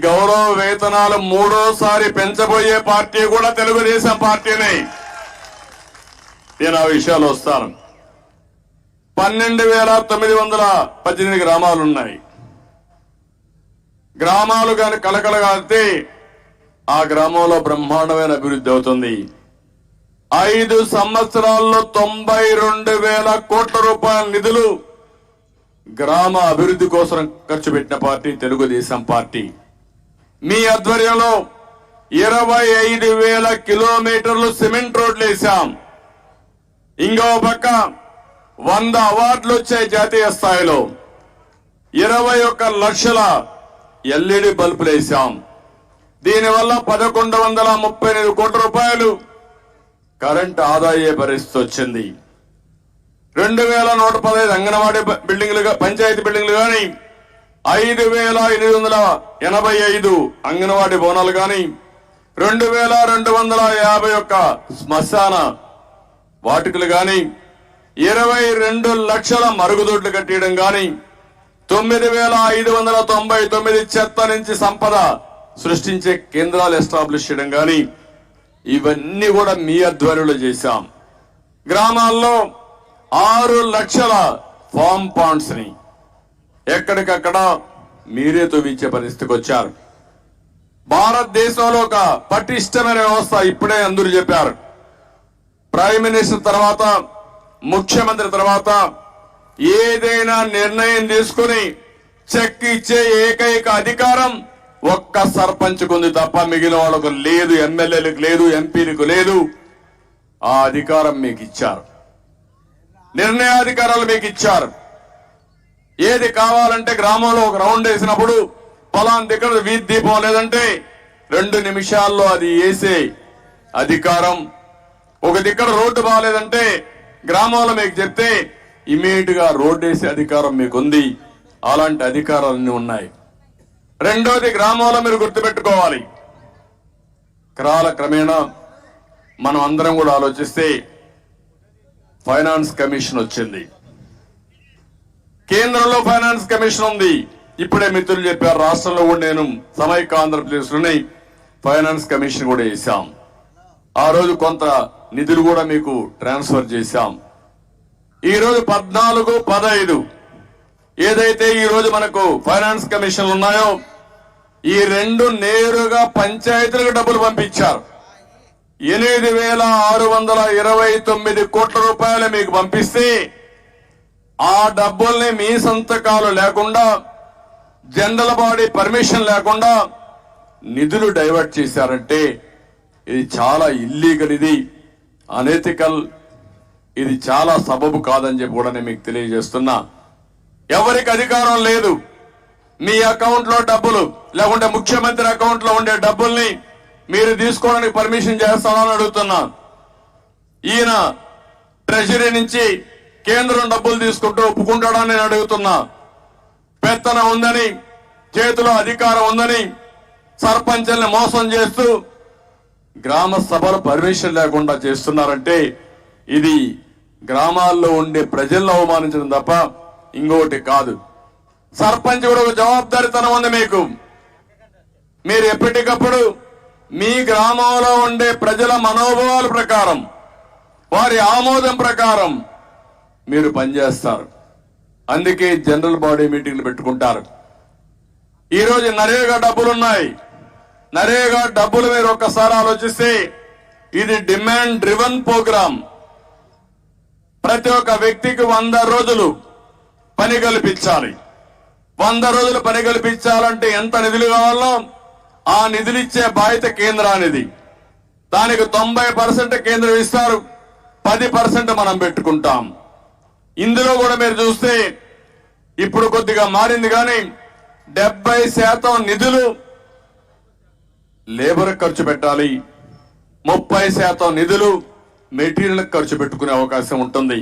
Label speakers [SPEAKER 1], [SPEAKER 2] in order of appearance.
[SPEAKER 1] గౌరవ వేతనాలు మూడోసారి పెంచబోయే పార్టీ కూడా తెలుగుదేశం పార్టీనే. నేను ఆ విషయాలు వస్తాను. 12,918 గ్రామాలు ఉన్నాయి. గ్రామాలు కాని కలకలగాలితే ఆ గ్రామంలో బ్రహ్మాండమైన అభివృద్ధి అవుతుంది. 5 సంవత్సరాల్లో 92,000 కోట్ల రూపాయల నిధులు గ్రామ అభివృద్ధి కోసం ఖర్చు పెట్టిన పార్టీ తెలుగుదేశం పార్టీ. మీ ఆధ్వర్యంలో 25,000 కిలోమీటర్లు సిమెంట్ రోడ్లు వేశాం. ఇంకో పక్క 100 అవార్డులు వచ్చాయి జాతీయ స్థాయిలో. 21 లక్షల ఎల్ఈడి బల్బులు వేశాం. దీనివల్ల 1,138 కోట్ల రూపాయలు కరెంటు ఆదా అయ్యే పరిస్థితి వచ్చింది. 2,115 అంగన్వాడీ బిల్డింగ్లు, పంచాయతీ బిల్డింగ్లు గాని, 5,885 అంగన్వాడీ భవనాలు గాని, 2,251 శ్మశాన వాటికలు గాని, 22 లక్షల మరుగుదొడ్లు కట్టడం గాని, 9,599 చెత్త నుంచి సంపద సృష్టించే కేంద్రాలు ఎస్టాబ్లిష్ చేయడం గాని, ఇవన్నీ కూడా మీ ఆధ్వర్యంలో చేశాం. గ్రామాల్లో 6 లక్షల ఫామ్ పాండ్స్ ని ఎక్కడికక్కడ మీరే తవ్వించే పరిస్థితికి వచ్చారు. భారతదేశంలో ఒక పటిష్టమైన వ్యవస్థ ఇప్పుడే అందరూ చెప్పారు. ప్రైమ్ మినిస్టర్ తర్వాత, ముఖ్యమంత్రి తర్వాత ఏదైనా నిర్ణయం తీసుకుని చెక్ ఇచ్చే ఏకైక అధికారం ఒక్క సర్పంచ్కు ఉంది తప్ప మిగిలిన వాళ్ళకు లేదు. ఎమ్మెల్యేలకు లేదు, ఎంపీలకు లేదు. ఆ అధికారం మీకు ఇచ్చారు. నిర్ణయాధికారాలు మీకు ఇచ్చారు. ఏది కావాలంటే గ్రామంలో ఒక రౌండ్ వేసినప్పుడు పలానా దగ్గర వీధి దీపం లేదంటే 2 నిమిషాల్లో అది వేసే అధికారం, ఒక దగ్గర రోడ్డు బాగాలేదంటే గ్రామంలో మీకు చెప్తే ఇమీడియట్ గా రోడ్డు వేసే అధికారం మీకుంది. అలాంటి అధికారాలన్నీ ఉన్నాయి. రెండోది, గ్రామంలో మీరు గుర్తుపెట్టుకోవాలి, క్రమేణా మనం అందరం కూడా ఆలోచిస్తే ఫైనాన్స్ కమిషన్ వచ్చింది. కేంద్రంలో ఫైనాన్స్ కమిషన్ ఉంది. ఇప్పుడే మిత్రులు చెప్పారు, రాష్ట్రంలో కూడా నేను సమైక్య ఆంధ్రప్రదేశ్ లోని ఫైనాన్స్ కమిషన్ కూడా వేశాం. ఆ రోజు కొంత నిధులు కూడా మీకు ట్రాన్స్ఫర్ చేశాం. ఈ రోజు 14, 15 ఏదైతే ఈ రోజు మనకు ఫైనాన్స్ కమిషన్లు ఉన్నాయో ఈ 2 నేరుగా పంచాయతీలకు డబ్బులు పంపించారు. 8,629 కోట్ల రూపాయలు మీకు పంపిస్తే ఆ డబ్బుల్ని మీ సంతకాలు లేకుండా, జనరల్ బాడీ పర్మిషన్ లేకుండా నిధులు డైవర్ట్ చేశారంటే ఇది చాలా ఇల్లీగల్, ఇది అనెథికల్, ఇది చాలా సబబు కాదని చెప్పి కూడా నేను మీకు తెలియజేస్తున్నా. ఎవరికి అధికారం లేదు. మీ అకౌంట్ లో డబ్బులు లేకుంటే ముఖ్యమంత్రి అకౌంట్ లో ఉండే డబ్బుల్ని మీరు తీసుకోవడానికి పర్మిషన్ చేస్తానని అడుగుతున్నా. ఈయన ట్రెజరీ నుంచి కేంద్రం డబ్బులు తీసుకుంటూ ఒప్పుకుంటాడని నేను అడుగుతున్నా. పెత్తనం ఉందని, చేతిలో అధికారం ఉందని సర్పంచుల్ని మోసం చేస్తూ గ్రామ సభలు పర్మిషన్ లేకుండా చేస్తున్నారంటే ఇది గ్రామాల్లో ఉండే ప్రజలను అవమానించడం తప్ప ఇంకొకటి కాదు. సర్పంచ్ కూడా ఒక జవాబుదారీతనం ఉంది మీకు. మీరు ఎప్పటికప్పుడు మీ గ్రామంలో ఉండే ప్రజల మనోభావాల ప్రకారం, వారి ఆమోదం ప్రకారం మీరు పనిచేస్తారు. అందుకే జనరల్ బాడీ మీటింగ్లు పెట్టుకుంటారు. ఈరోజు నరేగా డబ్బులున్నాయి. నరేగా డబ్బులు మీరు ఒక్కసారి ఆలోచిస్తే ఇది డిమాండ్ డ్రివన్ ప్రోగ్రామ్. ప్రతి ఒక్క వ్యక్తికి 100 రోజులు పని కల్పించాలి. 100 రోజులు పని కల్పించాలంటే ఎంత నిధులు కావాలో ఆ నిధులు ఇచ్చే బాధ్యత కేంద్రానిది. దానికి 90% కేంద్రం ఇస్తారు, 10% మనం పెట్టుకుంటాం. ఇందులో కూడా మీరు చూస్తే ఇప్పుడు కొద్దిగా మారింది, కానీ 70% నిధులు లేబర్ ఖర్చు పెట్టాలి, 30% నిధులు మెటీరియల్ ఖర్చు పెట్టుకునే అవకాశం ఉంటుంది.